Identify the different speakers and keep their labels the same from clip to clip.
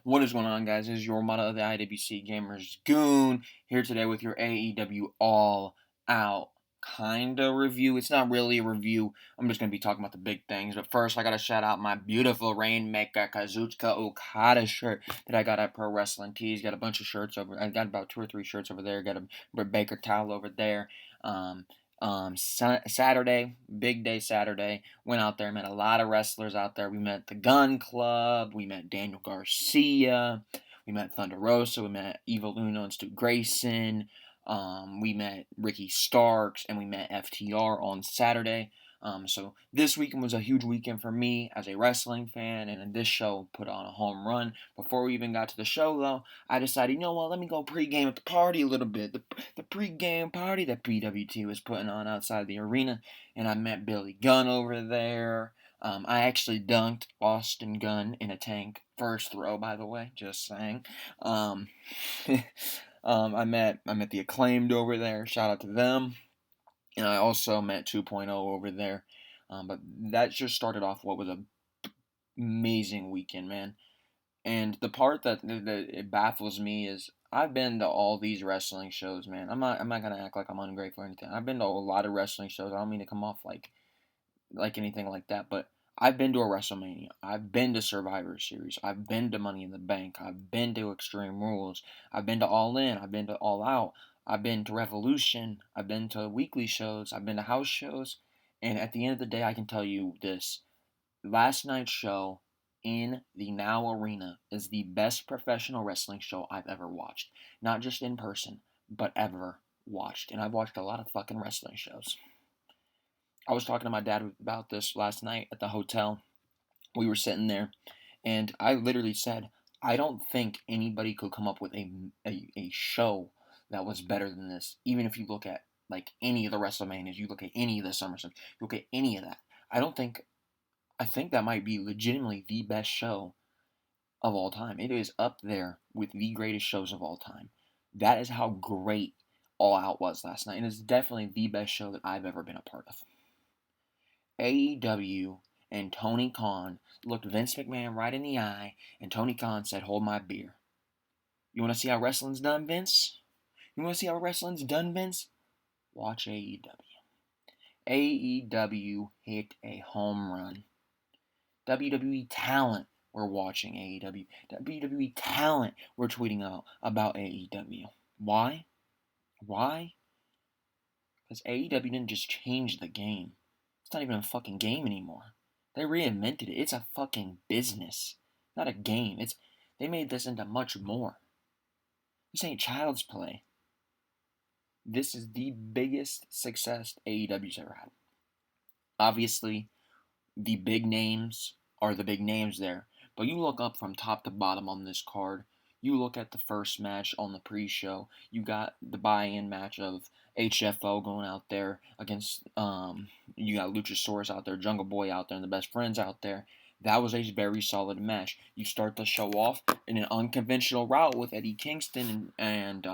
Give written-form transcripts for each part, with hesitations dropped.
Speaker 1: What is going on, guys? This is your model of the IWC Gamers Goon here today with your AEW All Out kinda review. It's not really a review. I'm just gonna be talking about the big things. But first, I gotta shout out my beautiful Rainmaker Kazuchika Okada shirt that I got at Pro Wrestling Tees. Got a bunch of shirts over. I got about 2 or 3 shirts over there. Got a Britt Baker towel over there. Um, Saturday, big day Saturday. Went out there, met a lot of wrestlers out there. We met the Gun Club. We met Daniel Garcia. We met Thunder Rosa. We met Evil Uno and Stu Grayson. We met Ricky Starks and we met FTR on Saturday. So this weekend was a huge weekend for me as a wrestling fan, and this show put on a home run. Before we even got to the show, though, I decided, you know what, let me go pregame at the party a little bit. The pregame party that PWT was putting on outside the arena, and I met Billy Gunn over there. I actually dunked Austin Gunn in a tank. First throw, by the way, just saying. Um, I met the Acclaimed over there. Shout out to them. And I also met 2.0 over there. But that just started off what was an amazing weekend, man. And the part that it baffles me is I've been to all these wrestling shows, man. I'm not gonna act like I'm ungrateful or anything. I've been to a lot of wrestling shows. I don't mean to come off like anything like that, but I've been to a WrestleMania. I've been to Survivor Series. I've been to Money in the Bank. I've been to Extreme Rules. I've been to All In. I've been to All Out. I've been to Revolution. I've been to weekly shows. I've been to house shows. And at the end of the day, I can tell you this. Last night's show in the Now Arena is the best professional wrestling show I've ever watched. Not just in person, but ever watched. And I've watched a lot of fucking wrestling shows. I was talking to my dad about this last night at the hotel. We were sitting there, and I literally said, I don't think anybody could come up with a show that was better than this. Even if you look at like any of the WrestleManias, you look at any of the SummerSlam, you look at any of that. I don't think I think that might be legitimately the best show of all time. It is up there with the greatest shows of all time. That is how great All Out was last night, and it's definitely the best show that I've ever been a part of. AEW and Tony Khan looked Vince McMahon right in the eye, and Tony Khan said, "Hold my beer. You want to see how wrestling's done, Vince? You want to see how wrestling's done, Vince? Watch AEW." AEW hit a home run. WWE talent were watching AEW. WWE talent were tweeting out about AEW. Why? Why? Because AEW didn't just change the game. It's not even a fucking game anymore. They reinvented it. It's a fucking business, not a game. They made this into much more. This ain't child's play. This is the biggest success AEW's ever had. Obviously, the big names are the big names there, but you look up from top to bottom on this card. You look at the first match on the pre-show. You got the buy-in match of HFO going out there against you got Luchasaurus out there, Jungle Boy out there, and the Best Friends out there. That was a very solid match. You start the show off in an unconventional route with Eddie Kingston and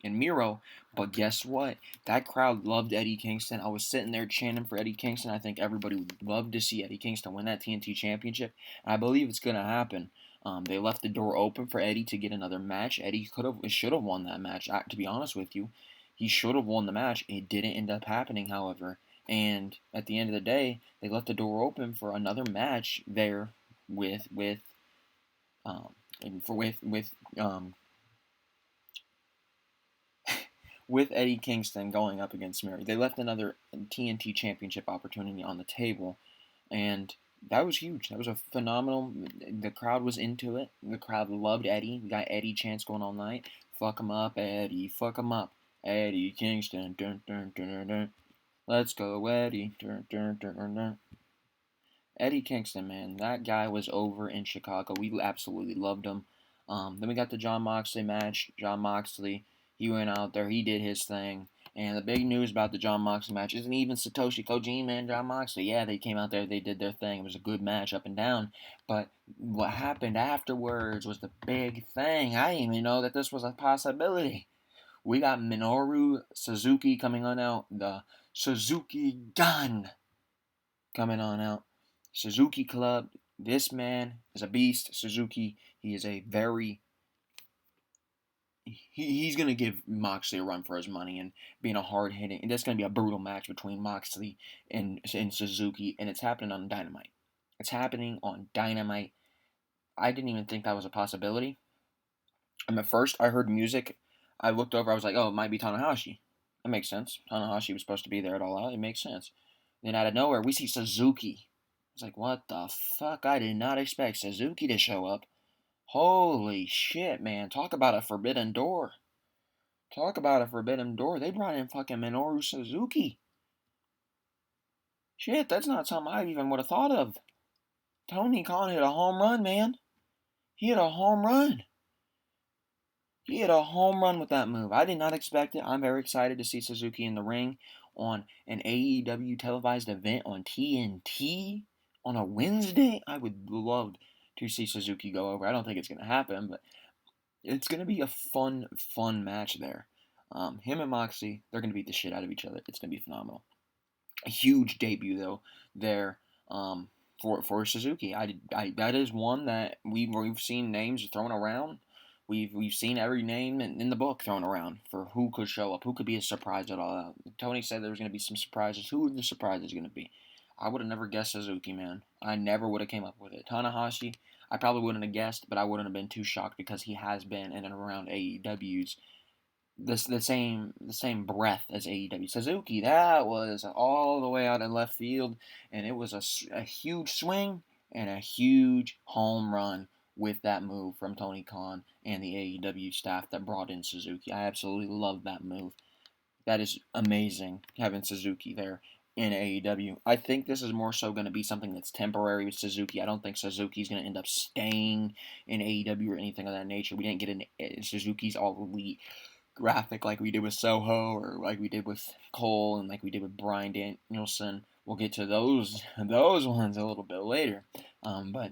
Speaker 1: Miro, but guess what? That crowd loved Eddie Kingston. I was sitting there chanting for Eddie Kingston. I think everybody would love to see Eddie Kingston win that TNT Championship. And I believe it's going to happen. They left the door open for Eddie to get another match. Eddie should have won that match. To be honest with you, he should have won the match. It didn't end up happening, however. And at the end of the day, they left the door open for another match there with um, with Eddie Kingston going up against Miro. They left another TNT Championship opportunity on the table, and that was huge. That was a phenomenal. The crowd was into it. The crowd loved Eddie. We got Eddie chants going all night. Fuck him up, Eddie. Fuck him up, Eddie Kingston. Dun, dun, dun, dun, dun. Let's go, Eddie. Dun, dun, dun, dun, dun. Eddie Kingston, man, that guy was over in Chicago. We absolutely loved him. Then we got the Jon Moxley match. Jon Moxley, he went out there, he did his thing. And the big news about the Jon Moxley match isn't even Satoshi Kojima and Jon Moxley. Yeah, they came out there, they did their thing. It was a good match up and down. But what happened afterwards was the big thing. I didn't even know that this was a possibility. We got Minoru Suzuki coming on out. The Suzuki Gun coming on out. Suzuki Club This man is a beast. Suzuki, he is a very he's gonna give Moxley a run for his money and being a hard hitting. And that's gonna be a brutal match between Moxley and Suzuki, and it's happening on Dynamite. It's happening on Dynamite. I didn't even think that was a possibility. And at first, I heard music. I looked over. I was like, "Oh, it might be Tanahashi." That makes sense. Tanahashi was supposed to be there at All Out. It makes sense. Then out of nowhere, we see Suzuki. I was like, "What the fuck?" I did not expect Suzuki to show up. Holy shit, man! Talk about a forbidden door. Talk about a forbidden door. They brought in fucking Minoru Suzuki. Shit, that's not something I even would have thought of. Tony Khan hit a home run, man. He hit a home run. He hit a home run with that move. I did not expect it. I'm very excited to see Suzuki in the ring on an AEW televised event on TNT on a Wednesday. I would love to see Suzuki go over. I don't think it's going to happen, but it's going to be a fun match there. Him and Moxley, they're going to beat the shit out of each other. It's going to be phenomenal. A huge debut though there for Suzuki. That is one that we've seen names thrown around. We've seen every name in the book thrown around for who could show up, who could be a surprise at All. Tony said there was going to be some surprises. Who are the surprises going to be? I would have never guessed Suzuki, man. I never would have came up with it. Tanahashi, I probably wouldn't have guessed, but I wouldn't have been too shocked because he has been in and around AEW's the same breath as AEW. Suzuki, that was all the way out in left field, and it was a huge swing and a huge home run with that move from Tony Khan and the AEW staff that brought in Suzuki. I absolutely love that move. That is amazing having Suzuki there in AEW. I think this is more so going to be something that's temporary with Suzuki. I don't think Suzuki's going to end up staying in AEW or anything of that nature. We didn't get Suzuki's All Elite graphic like we did with Soho or like we did with Cole and like we did with Bryan Danielson. We'll get to those ones a little bit later, but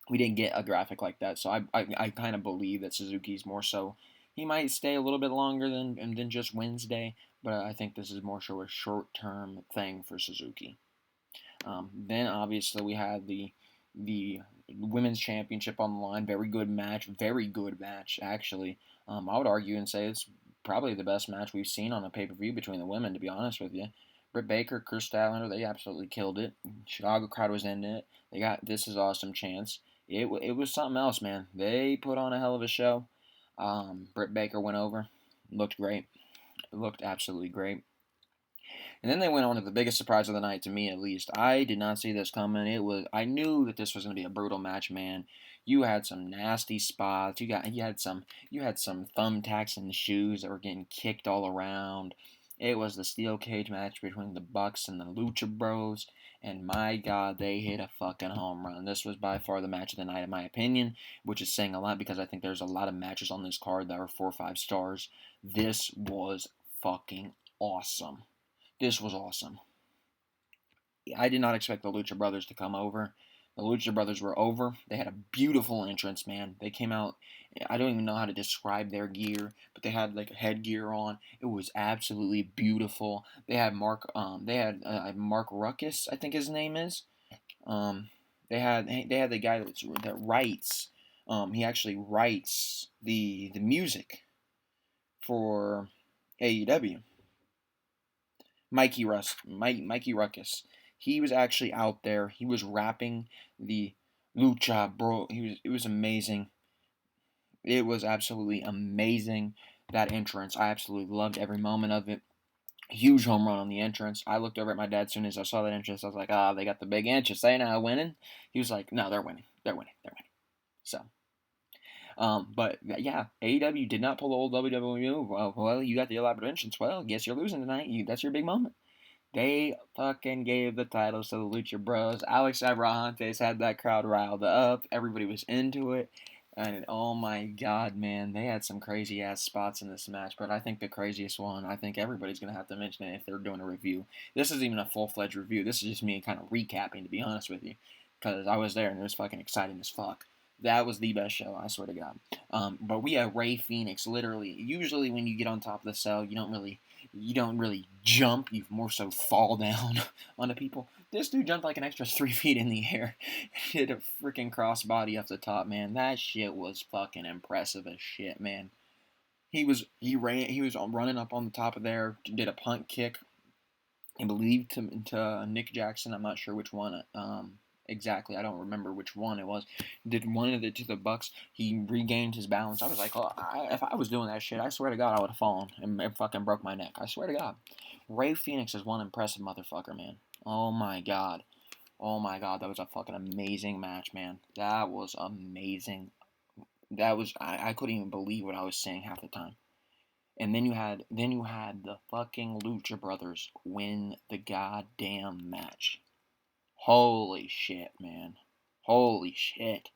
Speaker 1: we didn't get a graphic like that. So I kind of believe that Suzuki's more so. He might stay a little bit longer than just Wednesday, but I think this is more so a short term thing for Suzuki. Then obviously we had the women's championship on the line. Very good match actually. I would argue and say it's probably the best match we've seen on a pay per view between the women. To be honest with you, Britt Baker, Chris Statlander, they absolutely killed it. Chicago crowd was in it. They got This Is Awesome chance. It was something else, man. They put on a hell of a show. Britt Baker went over, looked great, looked absolutely great. And then they went on to the biggest surprise of the night, to me at least. I did not see this coming. I knew that this was going to be a brutal match, man. You had some nasty spots. You had some thumbtacks in the shoes that were getting kicked all around. It was the steel cage match between the Bucks and the Lucha Bros. And my God, they hit a fucking home run. This was by far the match of the night, in my opinion, which is saying a lot because I think there's a lot of matches on this card that are 4 or 5 stars. This was fucking awesome. This was awesome. I did not expect the Lucha Brothers to come over. The Lucha Brothers were over. They had a beautiful entrance, man. They came out. I don't even know how to describe their gear, but they had like headgear on. It was absolutely beautiful. They had Mark. Mark Ruckus, I think his name is. They had the guy that writes. He actually writes the music for AEW. Mikey Ruckus. He was actually out there. He was rapping the lucha, bro. It was amazing. It was absolutely amazing, that entrance. I absolutely loved every moment of it. Huge home run on the entrance. I looked over at my dad as soon as I saw that entrance. I was like, they got the big entrance. They now winning. He was like, no, they're winning. They're winning. They're winning. So, but yeah, AEW did not pull the old WWE move. Well, you got the elaborate entrance. Well, guess you're losing tonight. That's your big moment. They fucking gave the titles to the Lucha Bros. Alex Abrahantes had that crowd riled up. Everybody was into it. And oh my God, man, they had some crazy ass spots in this match. But I think the craziest one, I think everybody's going to have to mention it if they're doing a review. This isn't even a full fledged review. This is just me kind of recapping, to be honest with you. Because I was there and it was fucking exciting as fuck. That was the best show, I swear to God. But we had Ray Phoenix. Literally, usually when you get on top of the cell, you don't really jump. You more so fall down onto people. This dude jumped like an extra 3 feet in the air, hit a freaking crossbody off the top. Man, that shit was fucking impressive as shit, man. He was running up on the top of there, did a punt kick, I believe to Nick Jackson. I'm not sure which one exactly. I don't remember which one it was. Did one of it to the Bucks. He regained his balance. I was like, oh, if I was doing that shit, I swear to God, I would have fallen and fucking broke my neck. I swear to God. Ray Phoenix is one impressive motherfucker, man. Oh my God. Oh my God, that was a fucking amazing match, man. That was amazing. I couldn't even believe what I was saying half the time. And then you had the fucking Lucha Brothers win the goddamn match. Holy shit, man. Holy shit.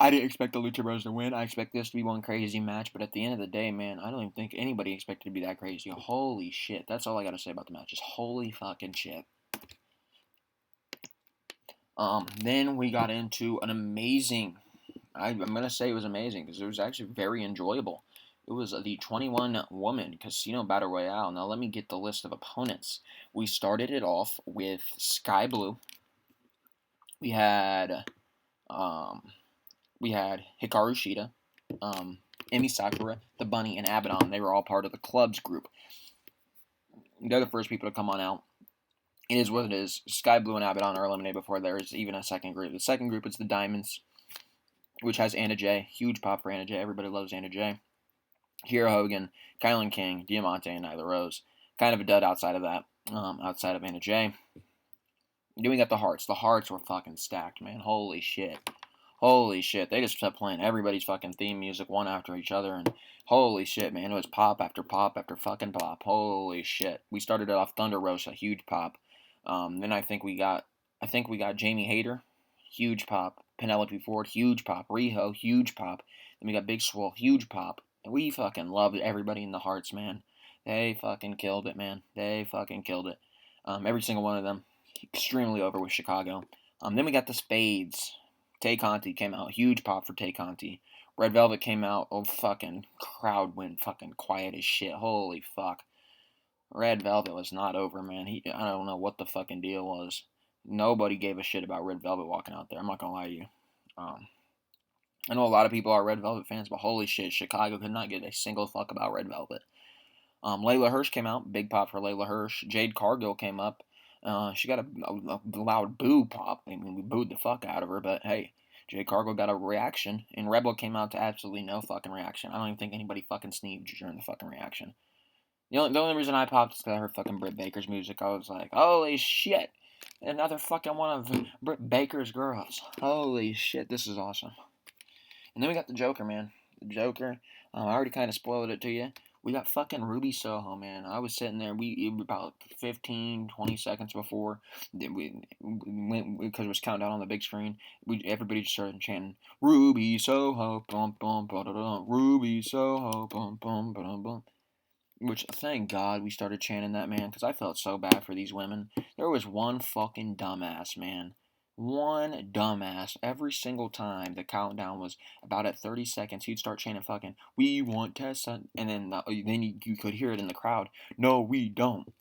Speaker 1: I didn't expect the Lucha Brothers to win. I expect this to be one crazy match, but at the end of the day, man, I don't even think anybody expected it to be that crazy. Holy shit. That's all I gotta say about the match. Just holy fucking shit. Then we got into an amazing. I'm gonna say it was amazing because it was actually very enjoyable. It was the 21-woman Casino Battle Royale. Now let me get the list of opponents. We started it off with Sky Blue. We had Hikaru Shida, Emi Sakura, the Bunny, and Abaddon. They were all part of the clubs group. They're the first people to come on out. It is what it is. Sky Blue and Abaddon are eliminated before there is even a second group. The second group is the Diamonds, which has Anna Jay. Huge pop for Anna Jay. Everybody loves Anna Jay. Kiera Hogan, Kylan King, Diamante, and Nyla Rose. Kind of a dud outside of that, outside of Anna Jay. Then we got the Hearts. The Hearts were fucking stacked, man. Holy shit. Holy shit. They just kept playing everybody's fucking theme music one after each other, and holy shit, man. It was pop after pop after fucking pop. Holy shit. We started it off Thunder Rosa, huge pop. Then I think we got Jamie Hayter, huge pop. Penelope Ford, huge pop. Riho, huge pop. Then we got Big Swole, huge pop. And we fucking loved everybody in the Hearts, man. They fucking killed it, man. They fucking killed it. Every single one of them, extremely over with Chicago. Then we got the Spades. Tay Conti came out, huge pop for Tay Conti. Red Velvet came out, oh fucking crowd went fucking quiet as shit. Holy fuck. Red Velvet was not over, man. I don't know what the fucking deal was. Nobody gave a shit about Red Velvet walking out there. I'm not gonna lie to you. I know a lot of people are Red Velvet fans, but holy shit, Chicago could not give a single fuck about Red Velvet. Layla Hirsch came out, big pop for Layla Hirsch. Jade Cargill came up. She got a loud boo pop. I mean, we booed the fuck out of her, but hey, Jade Cargill got a reaction, and Rebel came out to absolutely no fucking reaction. I don't even think anybody fucking sneezed during the fucking reaction. The only reason I popped is because I heard fucking Britt Baker's music. I was like, holy shit, another fucking one of Britt Baker's girls. Holy shit, this is awesome. And then we got the Joker, man. The Joker. I already kind of spoiled it to you. We got fucking Ruby Soho, man. I was sitting there. About 15, 20 seconds before we went because it was countdown on the big screen. Everybody just started chanting Ruby Soho, bum bum ba da da. Ruby Soho, bum bum ba da bum. Which thank God we started chanting that, man, because I felt so bad for these women. There was one fucking dumbass, man. One dumbass. Every single time the countdown was about at 30 seconds, he'd start chanting fucking, we want Tessa. And then you could hear it in the crowd. No, we don't.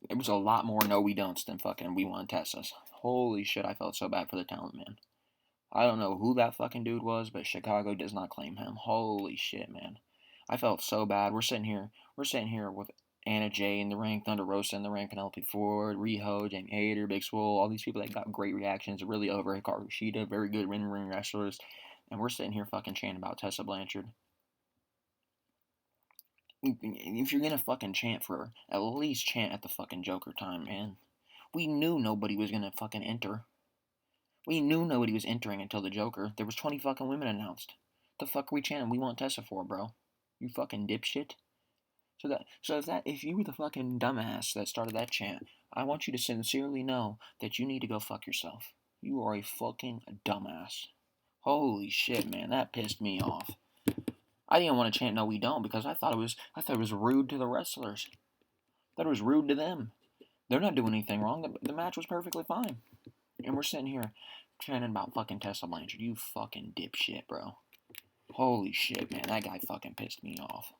Speaker 1: It was a lot more no, we don'ts than fucking we want Tessa's. Holy shit, I felt so bad for the talent, man. I don't know who that fucking dude was, but Chicago does not claim him. Holy shit, man. I felt so bad. We're sitting here with Anna Jay in the ring, Thunder Rosa in the ring, Penelope Ford, Riho, Jamie Hayter, Big Swole, all these people that got great reactions, really over Hikaru Shida, very good ring wrestlers, and we're sitting here fucking chanting about Tessa Blanchard. If you're gonna fucking chant for, at least chant at the fucking Joker time, man. We knew nobody was gonna fucking enter. We knew nobody was entering until the Joker. There was 20 fucking women announced. The fuck are we chanting? We want Tessa for, bro. You fucking dipshit. If you were the fucking dumbass that started that chant, I want you to sincerely know that you need to go fuck yourself. You are a fucking dumbass. Holy shit, man, that pissed me off. I didn't want to chant no we don't because I thought it was rude to the wrestlers. I thought it was rude to them. They're not doing anything wrong. The match was perfectly fine. And we're sitting here Chanting about fucking Tessa Blanchard. You fucking dipshit, bro. Holy shit, man. That guy fucking pissed me off.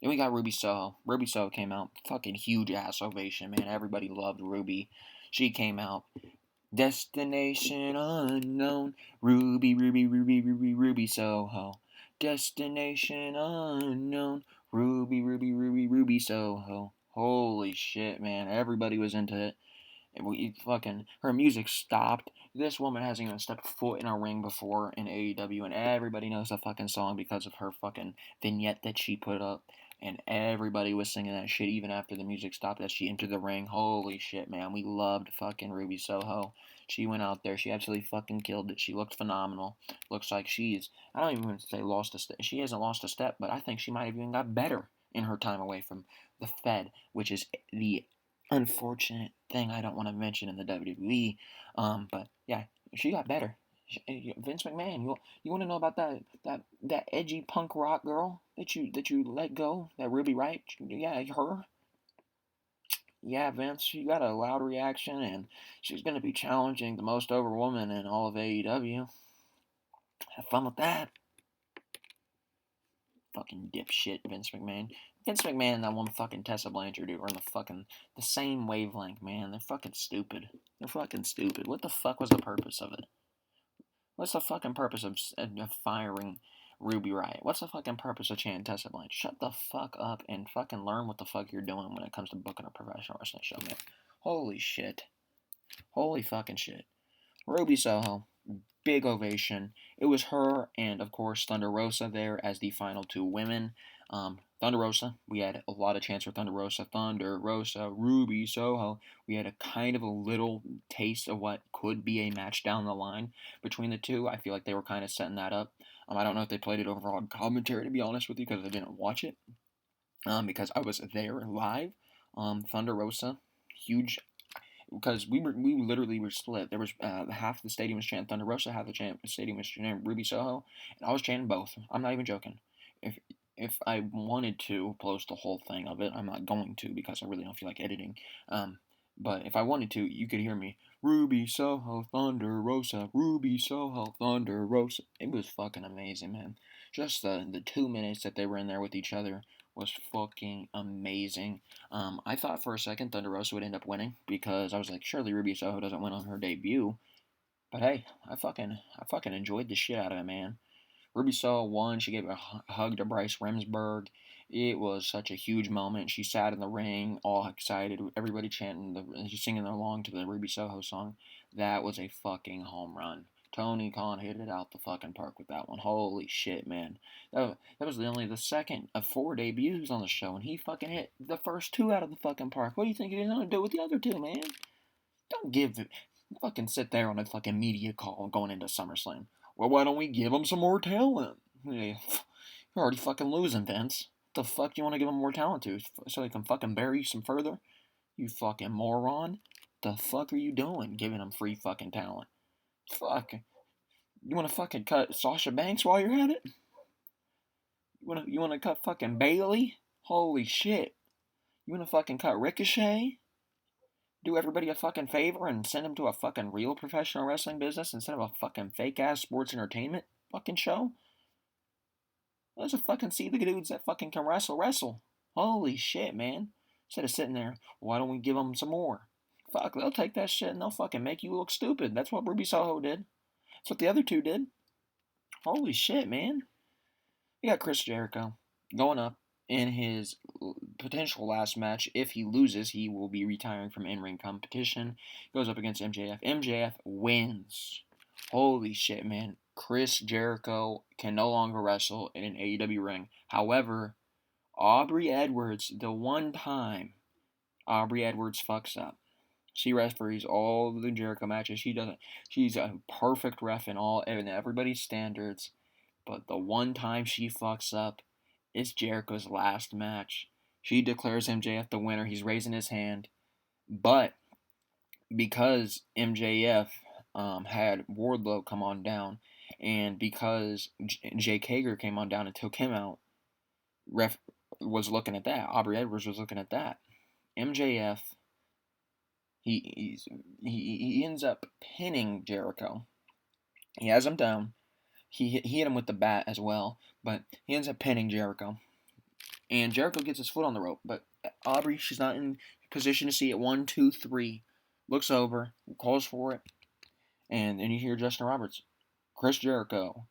Speaker 1: Then we got Ruby Soho. Ruby Soho came out. Fucking huge ass ovation, man. Everybody loved Ruby. She came out. Destination unknown. Ruby, Ruby, Ruby, Ruby, Ruby Soho. Destination unknown. Ruby, Ruby, Ruby, Ruby Soho. Holy shit, man. Everybody was into it. Her music stopped. This woman hasn't even stepped foot in a ring before in AEW, and everybody knows the fucking song because of her fucking vignette that she put up. And everybody was singing that shit even after the music stopped as she entered the ring. Holy shit, man. We loved fucking Ruby Soho. She went out there. She absolutely fucking killed it. She looked phenomenal. Looks like I don't even want to say lost a step. She hasn't lost a step, but I think she might have even got better in her time away from the Fed, which is the unfortunate thing I don't want to mention in the WWE. But yeah, she got better. Vince McMahon, you want to know about that edgy punk rock girl that you let go, that Ruby Wright? Yeah, her. Yeah, Vince, she got a loud reaction, and she's going to be challenging the most over woman in all of AEW. Have fun with that. Fucking dipshit, Vince McMahon. Vince McMahon and that one fucking Tessa Blanchard dude are in the same wavelength, man. They're fucking stupid. They're fucking stupid. What the fuck was the purpose of it? What's the fucking purpose of firing Ruby Riott? What's the fucking purpose of chanting Tessa Blanchard? Shut the fuck up and fucking learn what the fuck you're doing when it comes to booking a professional wrestling show, man. Holy shit. Holy fucking shit. Ruby Soho. Big ovation. It was her and, of course, Thunder Rosa there as the final two women. Thunder Rosa, we had a lot of chance for Thunder Rosa. Thunder Rosa, Ruby Soho. We had a kind of a little taste of what could be a match down the line between the two. I feel like they were kind of setting that up. I don't know if they played it over on commentary, to be honest with you, because I didn't watch it. Because I was there live. Thunder Rosa, huge, because we literally were split. There was half the stadium was chanting Thunder Rosa, half the stadium was chanting Ruby Soho, and I was chanting both. I'm not even joking. If I wanted to post the whole thing of it, I'm not going to because I really don't feel like editing. But if I wanted to, you could hear me. Ruby Soho, Thunder Rosa, Ruby Soho, Thunder Rosa. It was fucking amazing, man. Just the 2 minutes that they were in there with each other was fucking amazing. I thought for a second Thunder Rosa would end up winning because I was like, surely Ruby Soho doesn't win on her debut. But hey, I fucking enjoyed the shit out of it, man. Ruby Soho won. She gave a hug to Bryce Remsburg. It was such a huge moment. She sat in the ring, all excited. Everybody chanting, singing along to the Ruby Soho song. That was a fucking home run. Tony Khan hit it out the fucking park with that one. Holy shit, man. That was only the second of 4 debuts on the show, and he fucking hit the first 2 out of the fucking park. What do you think he's going to do with the other 2, man? Don't fucking sit there on a fucking media call going into SummerSlam. Well, why don't we give him some more talent? You're already fucking losing, Vince. What the fuck you want to give him more talent to? So he can fucking bury you some further? You fucking moron. The fuck are you doing giving him free fucking talent? Fuck. You want to fucking cut Sasha Banks while you're at it? You want to cut fucking Bailey? Holy shit. You want to fucking cut Ricochet? Do everybody a fucking favor and send them to a fucking real professional wrestling business instead of a fucking fake ass sports entertainment fucking show? Let's just fucking see the dudes that fucking can wrestle. Holy shit, man. Instead of sitting there, why don't we give them some more? Fuck, they'll take that shit and they'll fucking make you look stupid. That's what Ruby Soho did. That's what the other 2 did. Holy shit, man. We got Chris Jericho going up in his potential last match. If he loses, he will be retiring from in-ring competition. Goes up against MJF. MJF wins. Holy shit, man. Chris Jericho can no longer wrestle in an AEW ring. However, Aubrey Edwards, the one time Aubrey Edwards fucks up. She referees all the Jericho matches. She's a perfect ref in everybody's standards. But the one time she fucks up is Jericho's last match. She declares MJF the winner. He's raising his hand. But because MJF had Wardlow come on down, and because Jake Hager came on down and took him out, ref was looking at that. Aubrey Edwards was looking at that. MJF he ends up pinning Jericho. He has him down. He hit him with the bat as well, but he ends up pinning Jericho. And Jericho gets his foot on the rope, but Aubrey, she's not in position to see it. 1, 2, 3. Looks over, calls for it, and then you hear Justin Roberts. Chris Jericho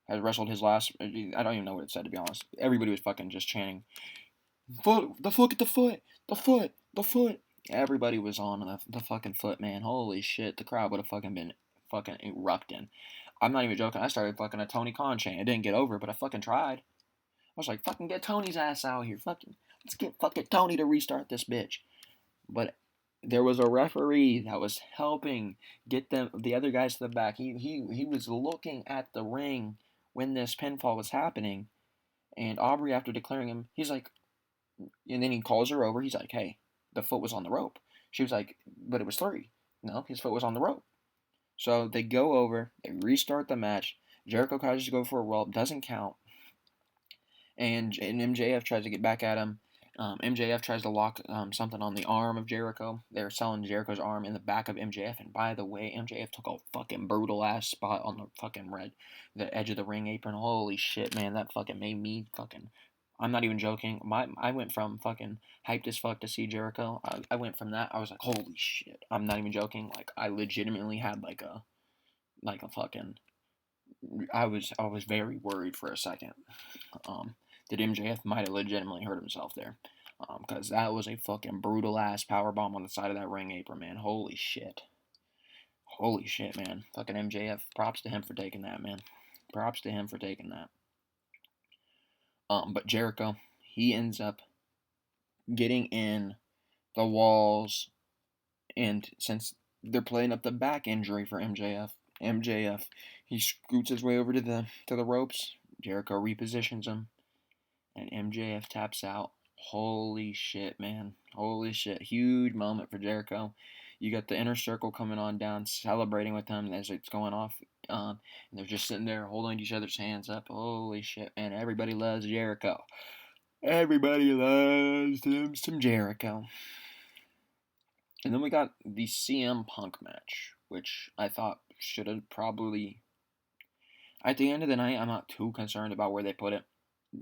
Speaker 1: has wrestled his last. I don't even know what it said, to be honest. Everybody was fucking just chanting, "Foot, the foot, the foot, the foot, the foot." Everybody was on the fucking foot, man. Holy shit, the crowd would have fucking been fucking erupting. I'm not even joking. I started fucking a Tony Khan chant. It didn't get over, but I fucking tried. I was like, fucking get Tony's ass out here. Let's get fucking Tony to restart this bitch. But there was a referee that was helping get the other guys to the back. He was looking at the ring when this pinfall was happening, and Aubrey, after declaring him, he's like, and then he calls her over. He's like, hey, the foot was on the rope. She was like, but it was 3. No, his foot was on the rope. So they go over, they restart the match. Jericho tries to go for a roll, doesn't count. And MJF tries to get back at him. MJF tries to lock something on the arm of Jericho. They're selling Jericho's arm in the back of MJF. And by the way, MJF took a fucking brutal ass spot on the fucking the edge of the ring apron. Holy shit, man, that fucking made me fucking. I'm not even joking. I went from fucking hyped as fuck to see Jericho. I went from that. I was like, holy shit. I'm not even joking. Like, I legitimately had like a fucking. I was very worried for a second. That MJF might have legitimately hurt himself there. Because that was a fucking brutal ass powerbomb on the side of that ring apron, man. Holy shit. Holy shit, man. Fucking MJF. Props to him for taking that, man. Props to him for taking that. But Jericho, he ends up getting in the walls, and since they're playing up the back injury for MJF, he scoots his way over to the ropes. Jericho repositions him, and MJF taps out. Holy shit, man. Holy shit. Huge moment for Jericho. You got the inner circle coming on down, celebrating with him as it's going off. And they're just sitting there holding each other's hands up. Holy shit, man. Everybody loves Jericho. Everybody loves him some Jericho. And then we got the CM Punk match, which I thought should have probably. At the end of the night, I'm not too concerned about where they put it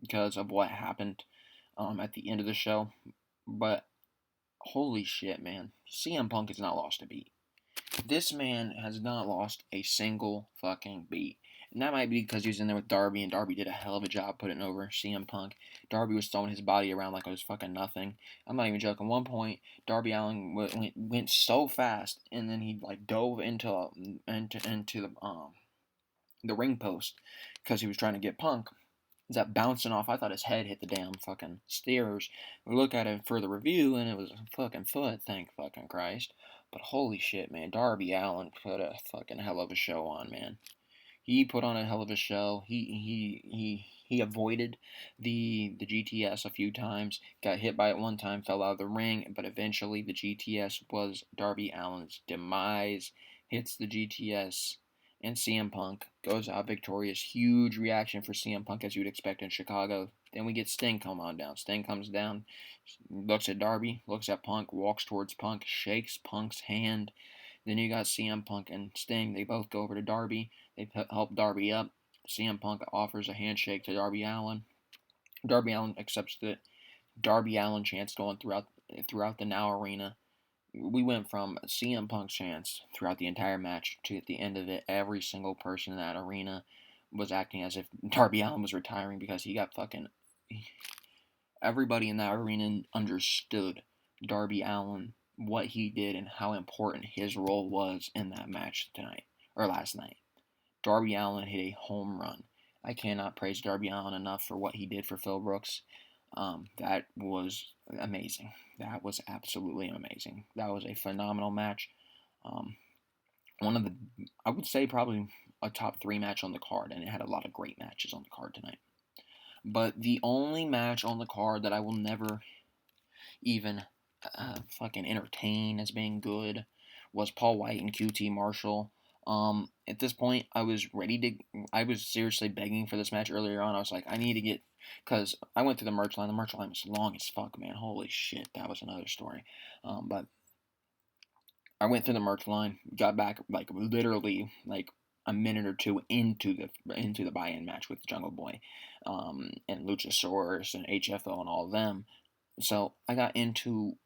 Speaker 1: because of what happened at the end of the show. But holy shit, man. CM Punk has not lost a beat. This man has not lost a single fucking beat. And that might be because he was in there with Darby, and Darby did a hell of a job putting over CM Punk. Darby was throwing his body around like it was fucking nothing. I'm not even joking. One point, Darby Allin went so fast, and then he like dove into the ring post because he was trying to get Punk. Is that bouncing off? I thought his head hit the damn fucking stairs. We look at it for the review, and it was a fucking foot. Thank fucking Christ. But holy shit, man, Darby Allin put a fucking hell of a show on, man. He put on a hell of a show. He avoided the GTS a few times. Got hit by it one time, fell out of the ring, but eventually the GTS was Darby Allin's demise. Hits the GTS, and CM Punk goes out victorious. Huge reaction for CM Punk, as you'd expect in Chicago. Then we get Sting come on down. Sting comes down, looks at Darby, looks at Punk, walks towards Punk, shakes Punk's hand. Then you got CM Punk and Sting. They both go over to Darby. They help Darby up. CM Punk offers a handshake to Darby Allin. Darby Allin accepts it. Darby Allin chants going throughout the Now Arena. We went from CM Punk chants throughout the entire match to at the end of it, every single person in that arena was acting as if Darby Allin was retiring because he got fucking. Everybody in that arena understood Darby Allin, what he did, and how important his role was in that match tonight or last night. Darby Allin hit a home run. I cannot praise Darby Allin enough for what he did for Phil Brooks. That was amazing. That was absolutely amazing. That was a phenomenal match. One of the, I would say probably a top 3 match on the card, and it had a lot of great matches on the card tonight. But the only match on the card that I will never even fucking entertain as being good was Paul White and QT Marshall. At this point, I was seriously begging for this match earlier on. I was like, I need to get, because I went through the merch line. The merch line was long as fuck, man. Holy shit, that was another story. But I went through the merch line, got back like literally like a minute or two into the buy-in match with Jungle Boy, and Luchasaurus and HFO and all of them. So I got into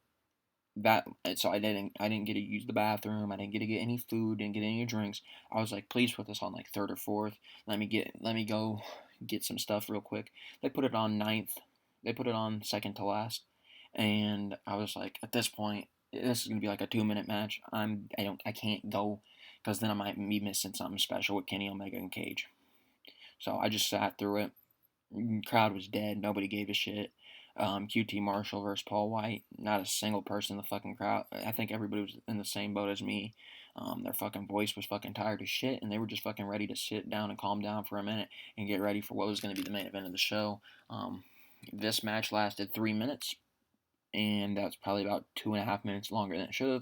Speaker 1: that. So I didn't get to use the bathroom. I didn't get to get any food. Didn't get any drinks. I was like, please put this on like third or fourth. Let me go get some stuff real quick. They put it on ninth. They put it on second to last, and I was like, at this point, this is gonna be like a 2 minute match. I can't go because then I might be missing something special with Kenny Omega and Cage. So I just sat through it. Crowd was dead. Nobody gave a shit. QT Marshall versus Paul White. Not a single person in the fucking crowd. I think everybody was in the same boat as me. Their fucking voice was fucking tired as shit, and they were just fucking ready to sit down and calm down for a minute and get ready for what was going to be the main event of the show. This match lasted 3 minutes, and that's probably about 2.5 minutes longer than it should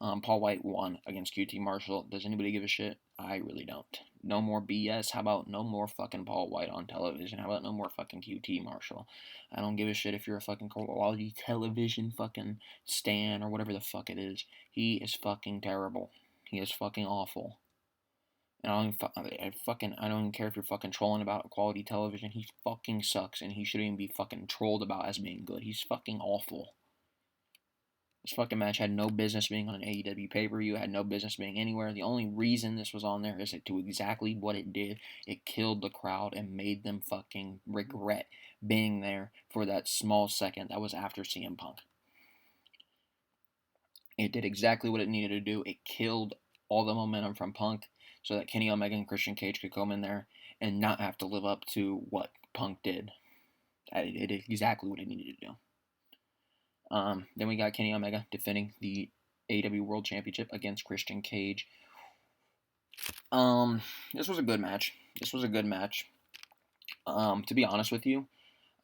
Speaker 1: have. Paul White won against QT Marshall. Does anybody give a shit? I really don't. No more BS. How about no more fucking Paul White on television? How about no more fucking QT Marshall? I don't give a shit if you're a fucking quality television fucking stan or whatever the fuck it is. He is fucking terrible. He is fucking awful. And I don't even care if you're fucking trolling about quality television. He fucking sucks, and he shouldn't even be fucking trolled about as being good. He's fucking awful. This fucking match had no business being on an AEW pay-per-view, had no business being anywhere. The only reason this was on there is to exactly what it did. It killed the crowd and made them fucking regret being there for that small second that was after CM Punk. It did exactly what it needed to do. It killed all the momentum from Punk so that Kenny Omega and Christian Cage could come in there and not have to live up to what Punk did. It did exactly what it needed to do. Then we got Kenny Omega defending the AEW World Championship against Christian Cage. This was a good match. To be honest with you,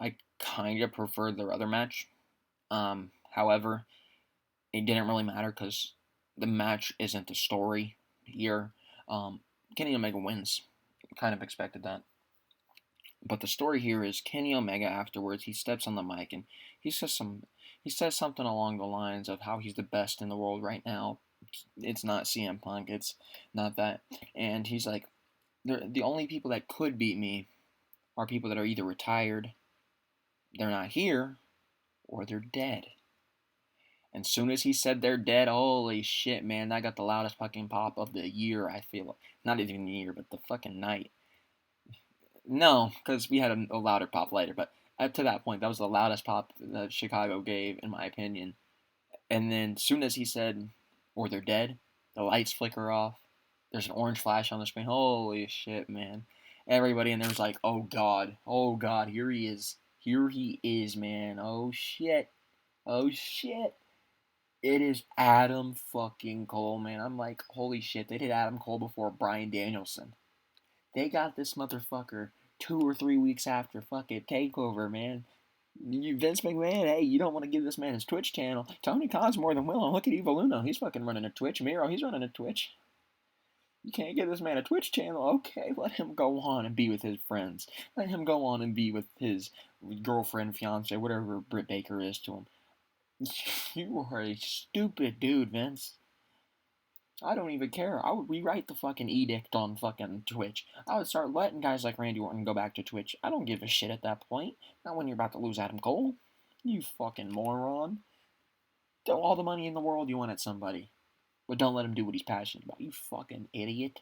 Speaker 1: I kind of preferred their other match. However, it didn't really matter because the match isn't the story here. Kenny Omega wins. Kind of expected that. But the story here is Kenny Omega afterwards, he steps on the mic and he says something along the lines of how he's the best in the world right now. It's not CM Punk, it's not that. And he's like, the only people that could beat me are people that are either retired, they're not here, or they're dead. And soon as he said they're dead, holy shit, man, that got the loudest fucking pop of the year, I feel. Not even the year, but the fucking night. No, because we had a louder pop later, but up to that point, that was the loudest pop that Chicago gave, in my opinion. And then, soon as he said, or they're dead, the lights flicker off. There's an orange flash on the screen. Holy shit, man. Everybody in there was like, oh god, here he is. Here he is, man. Oh shit. It is Adam fucking Cole, man. I'm like, holy shit, they did Adam Cole before Bryan Danielson. They got this motherfucker 2 or 3 weeks after fucking Takeover, man. Vince McMahon, hey, you don't want to give this man his Twitch channel. Tony Khan's more than willing. Look at Evil Uno. He's fucking running a Twitch. Miro, he's running a Twitch. You can't give this man a Twitch channel. Okay, let him go on and be with his friends. Let him go on and be with his girlfriend, fiance, whatever Britt Baker is to him. You are a stupid dude, Vince. I don't even care. I would rewrite the fucking edict on fucking Twitch. I would start letting guys like Randy Orton go back to Twitch. I don't give a shit at that point. Not when you're about to lose Adam Cole. You fucking moron. Throw all the money in the world you want at somebody. But don't let him do what he's passionate about. You fucking idiot.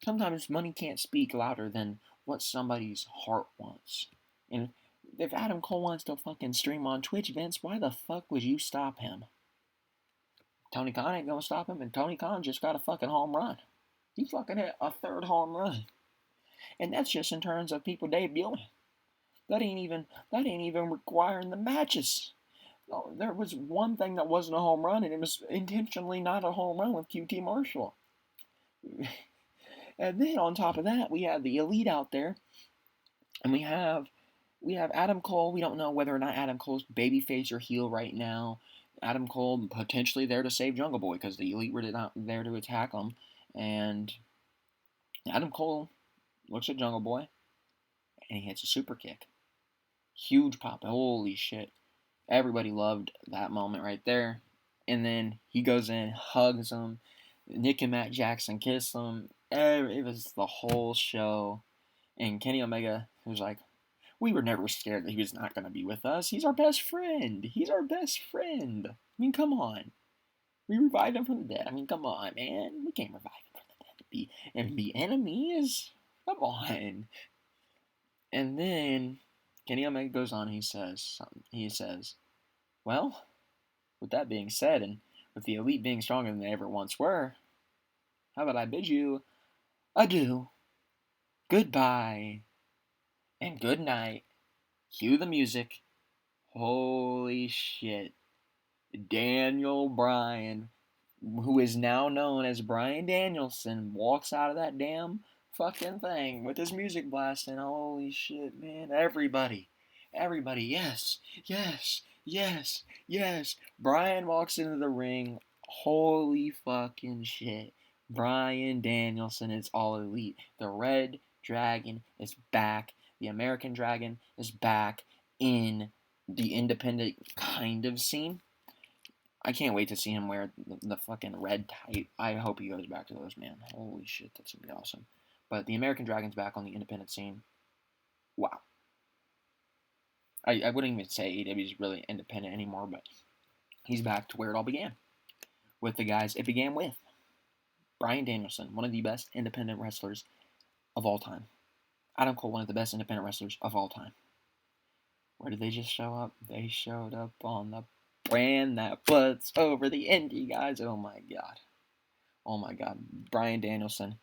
Speaker 1: Sometimes money can't speak louder than what somebody's heart wants. And if Adam Cole wants to fucking stream on Twitch, Vince, why the fuck would you stop him? Tony Khan ain't gonna stop him, and Tony Khan just got a fucking home run. He fucking hit a third home run. And that's just in terms of people debuting. That ain't even requiring the matches. No, there was one thing that wasn't a home run, and it was intentionally not a home run with QT Marshall. And then on top of that, we have the Elite out there, and we have Adam Cole. We don't know whether or not Adam Cole's babyface or heel right now. Adam Cole potentially there to save Jungle Boy because the Elite were not there to attack him. And Adam Cole looks at Jungle Boy and he hits a super kick. Huge pop. Holy shit. Everybody loved that moment right there. And then he goes in, hugs him. Nick and Matt Jackson kiss him. It was the whole show. And Kenny Omega was like, we were never scared that he was not going to be with us. He's our best friend. He's our best friend. I mean, come on. We revived him from the dead. I mean, come on, man. We can't revive him from the dead and be enemies. Come on. And then Kenny Omega goes on. He says, well, with that being said, and with the Elite being stronger than they ever once were, how about I bid you adieu, goodbye, and good night. Cue the music. Holy shit. Daniel Bryan, who is now known as Bryan Danielson, walks out of that damn fucking thing with his music blasting. Holy shit, man. Everybody, yes, yes, yes, yes. Bryan walks into the ring. Holy fucking shit. Bryan Danielson is all elite. The Red Dragon is back. The American Dragon is back in the independent kind of scene. I can't wait to see him wear the fucking red tight. I hope he goes back to those, man. Holy shit, that's gonna be awesome. But the American Dragon's back on the independent scene. Wow. I wouldn't even say AEW's really independent anymore, but he's back to where it all began. With the guys it began with. Bryan Danielson, one of the best independent wrestlers of all time. Adam Cole, one of the best independent wrestlers of all time. Where did they just show up? They showed up on the brand that puts over the indie guys. Oh my god. Oh my god. Bryan Danielson,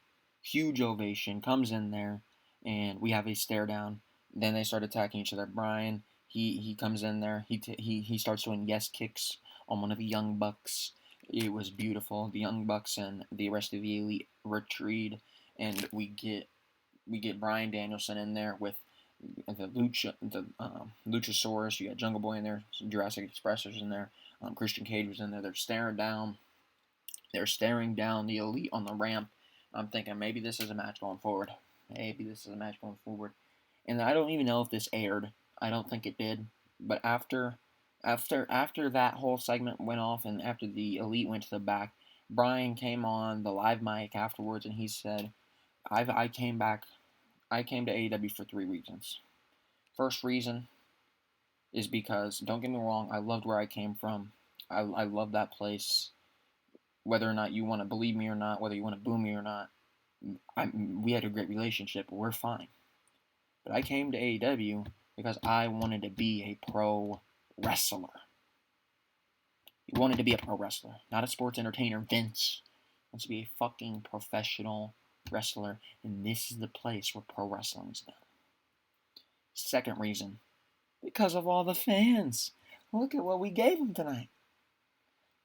Speaker 1: huge ovation, comes in there, and we have a stare down. Then they start attacking each other. Bryan, he comes in there. He starts doing yes kicks on one of the Young Bucks. It was beautiful. The Young Bucks and the rest of the Elite retreat, and we get Bryan Danielson in there with the Luchasaurus. You got Jungle Boy in there. Jurassic Express was in there. Christian Cage was in there. They're staring down the Elite on the ramp. I'm thinking maybe this is a match going forward. And I don't even know if this aired. I don't think it did. But after that whole segment went off, and after the Elite went to the back, Bryan came on the live mic afterwards, and he said, I came to AEW for 3 reasons. First reason is because, don't get me wrong, I loved where I came from. I love that place. Whether or not you want to believe me or not, whether you want to boo me or not, we had a great relationship. We're fine. But I came to AEW because I wanted to be a pro wrestler. He wanted to be a pro wrestler, not a sports entertainer. Vince wants to be a fucking professional wrestler, and this is the place where pro wrestling is done. Second reason, because of all the fans. Look at what we gave them tonight.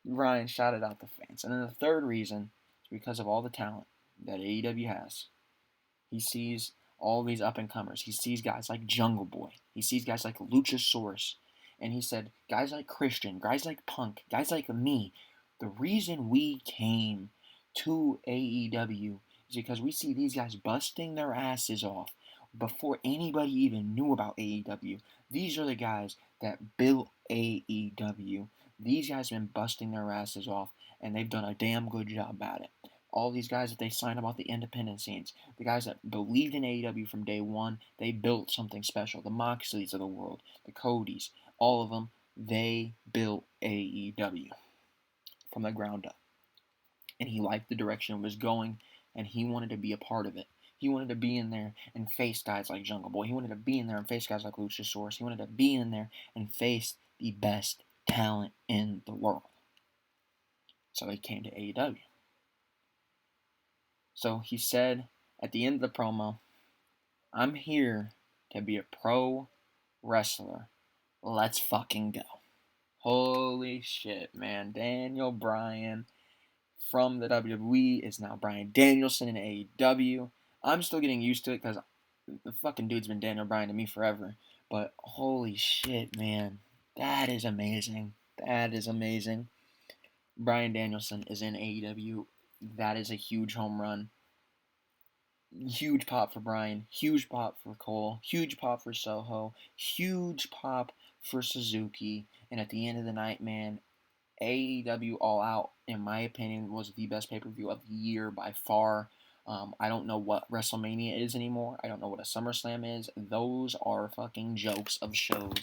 Speaker 1: Ryan shouted out the fans. And then the third reason is because of all the talent that AEW has. He sees all these up-and-comers. He sees guys like Jungle Boy. He sees guys like Luchasaurus. And he said, guys like Christian, guys like Punk, guys like me, the reason we came to AEW is because we see these guys busting their asses off before anybody even knew about AEW. These are the guys that built AEW. These guys have been busting their asses off, and they've done a damn good job at it. All these guys that they signed about the independent scenes, the guys that believed in AEW from day one, they built something special. The Moxleys of the world, the Codys, all of them, they built AEW from the ground up. And he liked the direction it was going, and he wanted to be a part of it. He wanted to be in there and face guys like Jungle Boy. He wanted to be in there and face guys like Luchasaurus. He wanted to be in there and face the best talent in the world. So he came to AEW. So he said at the end of the promo, I'm here to be a pro wrestler. Let's fucking go. Holy shit, man. Daniel Bryan from the WWE is now Bryan Danielson in AEW. I'm still getting used to it because the fucking dude's been Daniel Bryan to me forever. But holy shit, man. That is amazing. That is amazing. Bryan Danielson is in AEW. That is a huge home run. Huge pop for Bryan. Huge pop for Cole. Huge pop for Soho. Huge pop for Suzuki. And at the end of the night, man, AEW All Out, in my opinion, was the best pay-per-view of the year by far. I don't know what WrestleMania is anymore. I don't know what a SummerSlam is. Those are fucking jokes of shows.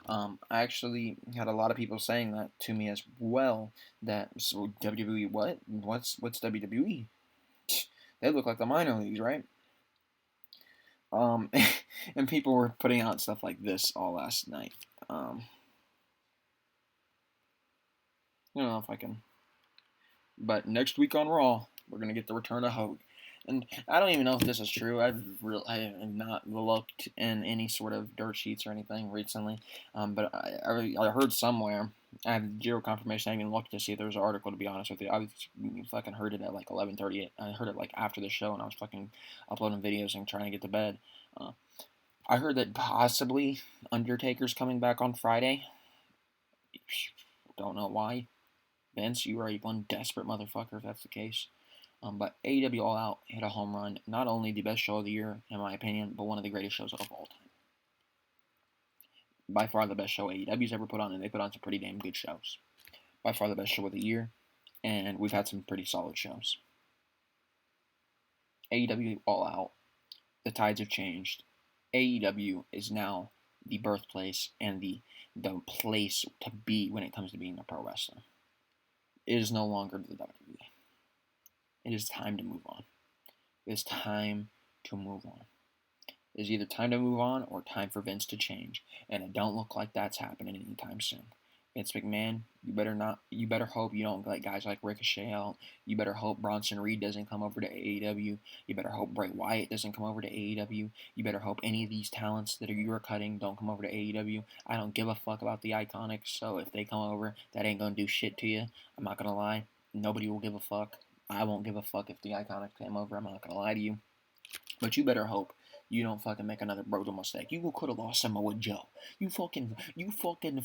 Speaker 1: I actually had a lot of people saying that to me as well. That so WWE, what's WWE? They look like the minor leagues, right? And people were putting out stuff like this all last night. I don't know if I can. But next week on Raw, we're gonna get the return of Hogan. And I don't even know if this is true. I have not looked in any sort of dirt sheets or anything recently. But I heard somewhere. I have zero confirmation. I haven't even looked to see if there's an article. To be honest with you, I fucking heard it at like 11:30. I heard it like after the show, and I was fucking uploading videos and trying to get to bed. I heard that possibly Undertaker's coming back on Friday. Don't know why. Vince, you are a one desperate motherfucker if that's the case. But AEW All Out hit a home run. Not only the best show of the year, in my opinion, but one of the greatest shows of all time. By far the best show AEW's ever put on, and they put on some pretty damn good shows. By far the best show of the year, and we've had some pretty solid shows. AEW All Out, the tides have changed. AEW is now the birthplace and the place to be when it comes to being a pro wrestler. It is no longer the WWE. It is time to move on. It is time to move on. It is either time to move on or time for Vince to change, and it don't look like that's happening anytime soon. Vince McMahon, you better hope you don't let guys like Ricochet out. You better hope Bronson Reed doesn't come over to AEW. You better hope Bray Wyatt doesn't come over to AEW. You better hope any of these talents that you are cutting don't come over to AEW. I don't give a fuck about the Iconics, so if they come over, that ain't gonna do shit to you. I'm not gonna lie. Nobody will give a fuck. I won't give a fuck if the Iconics came over. I'm not gonna lie to you. But you better hope you don't fucking make another brutal mistake. You could have lost Samoa Joe. You fucking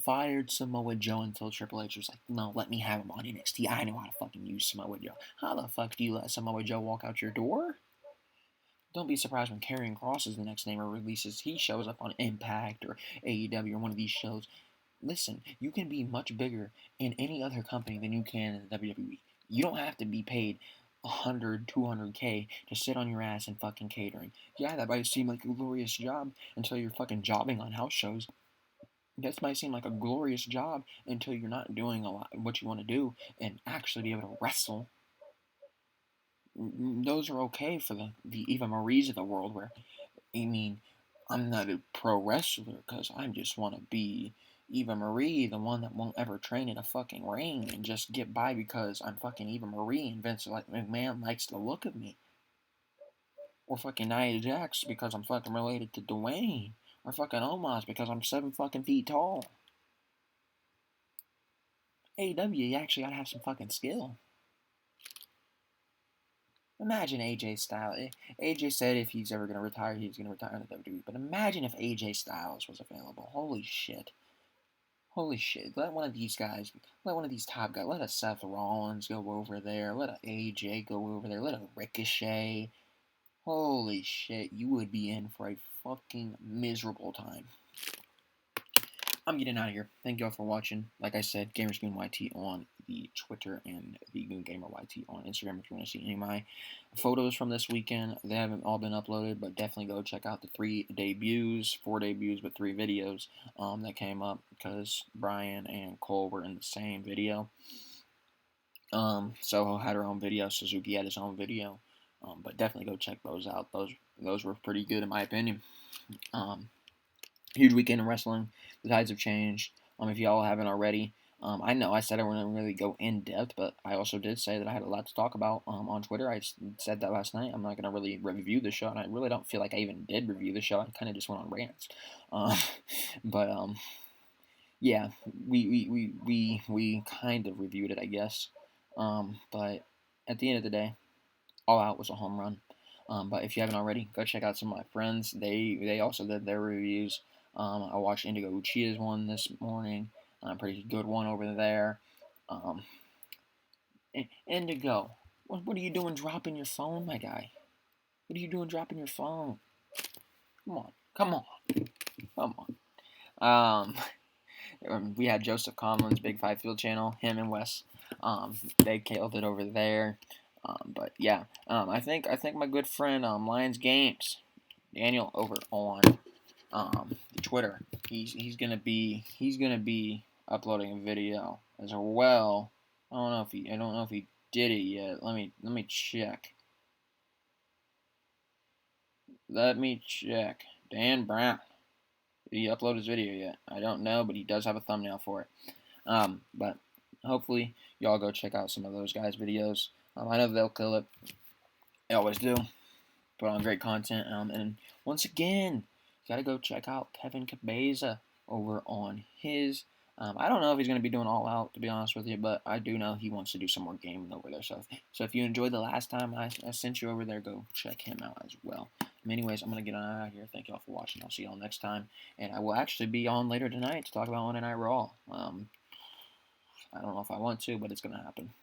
Speaker 1: fired Samoa Joe until Triple H was like, no, let me have him on NXT. I know how to fucking use Samoa Joe. How the fuck do you let Samoa Joe walk out your door? Don't be surprised when Karrion Kross is the next name or releases. He shows up on Impact or AEW or one of these shows. Listen, you can be much bigger in any other company than you can in the WWE. You don't have to be paid 100, 200K to sit on your ass and fucking catering. Yeah, that might seem like a glorious job until you're fucking jobbing on house shows. That might seem like a glorious job until you're not doing a lot what you want to do and actually be able to wrestle. Those are okay for the Eva Marie's of the world where, I mean, I'm not a pro wrestler because I just want to be Eva Marie, the one that won't ever train in a fucking ring and just get by because I'm fucking Eva Marie and Vince McMahon likes the look of me. Or fucking Nia Jax because I'm fucking related to Dwayne. Or fucking Omos because I'm 7 fucking feet tall. AEW, you actually gotta have some fucking skill. Imagine AJ Styles. AJ said if he's ever gonna retire, he's gonna retire in the WWE. But imagine if AJ Styles was available. Holy shit. Holy shit. Let one of these guys, let one of these top guys, let a Seth Rollins go over there. Let a AJ go over there. Let a Ricochet. Holy shit. You would be in for a fucking miserable time. I'm getting out of here. Thank y'all for watching. Like I said, GamersGoonYT on the Twitter and thegoongameryt on Instagram if you want to see any of my photos from this weekend. They haven't all been uploaded, but definitely go check out the 4 debuts, but 3 videos that came up because Brian and Cole were in the same video. Soho had her own video. Suzuki had his own video. But definitely go check those out. Those were pretty good in my opinion. Huge weekend in wrestling. The tides have changed. If y'all haven't already, I know I said I wouldn't really go in depth, but I also did say that I had a lot to talk about on Twitter. I said that last night. I'm not gonna really review the show, and I really don't feel like I even did review the show. I kind of just went on rants. But yeah, we kind of reviewed it, I guess. But at the end of the day, All Out was a home run. But if you haven't already, go check out some of my friends. They also did their reviews. I watched Indigo Uchiha's one this morning. Pretty good one over there. Indigo, what are you doing dropping your phone, my guy? What are you doing dropping your phone? Come on. We had Joseph Conlon's Big Five Field channel. Him and Wes, they killed it over there. But yeah, I think my good friend Lions Games Daniel over on Twitter. He's gonna be uploading a video as well. I don't know if he did it yet. Let me check. Let me check. Dan Brown. Did he upload his video yet? I don't know, but he does have a thumbnail for it. But hopefully y'all go check out some of those guys' videos. I know they'll kill it. They always do. Put on great content. And once again, you gotta go check out Kevin Cabeza over on his. I don't know if he's going to be doing All Out, to be honest with you, but I do know he wants to do some more gaming over there. So if you enjoyed the last time I sent you over there, go check him out as well. Anyways, I'm going to get on out of here. Thank you all for watching. I'll see y'all next time. And I will actually be on later tonight to talk about Monday Night Raw. I don't know if I want to, but it's going to happen.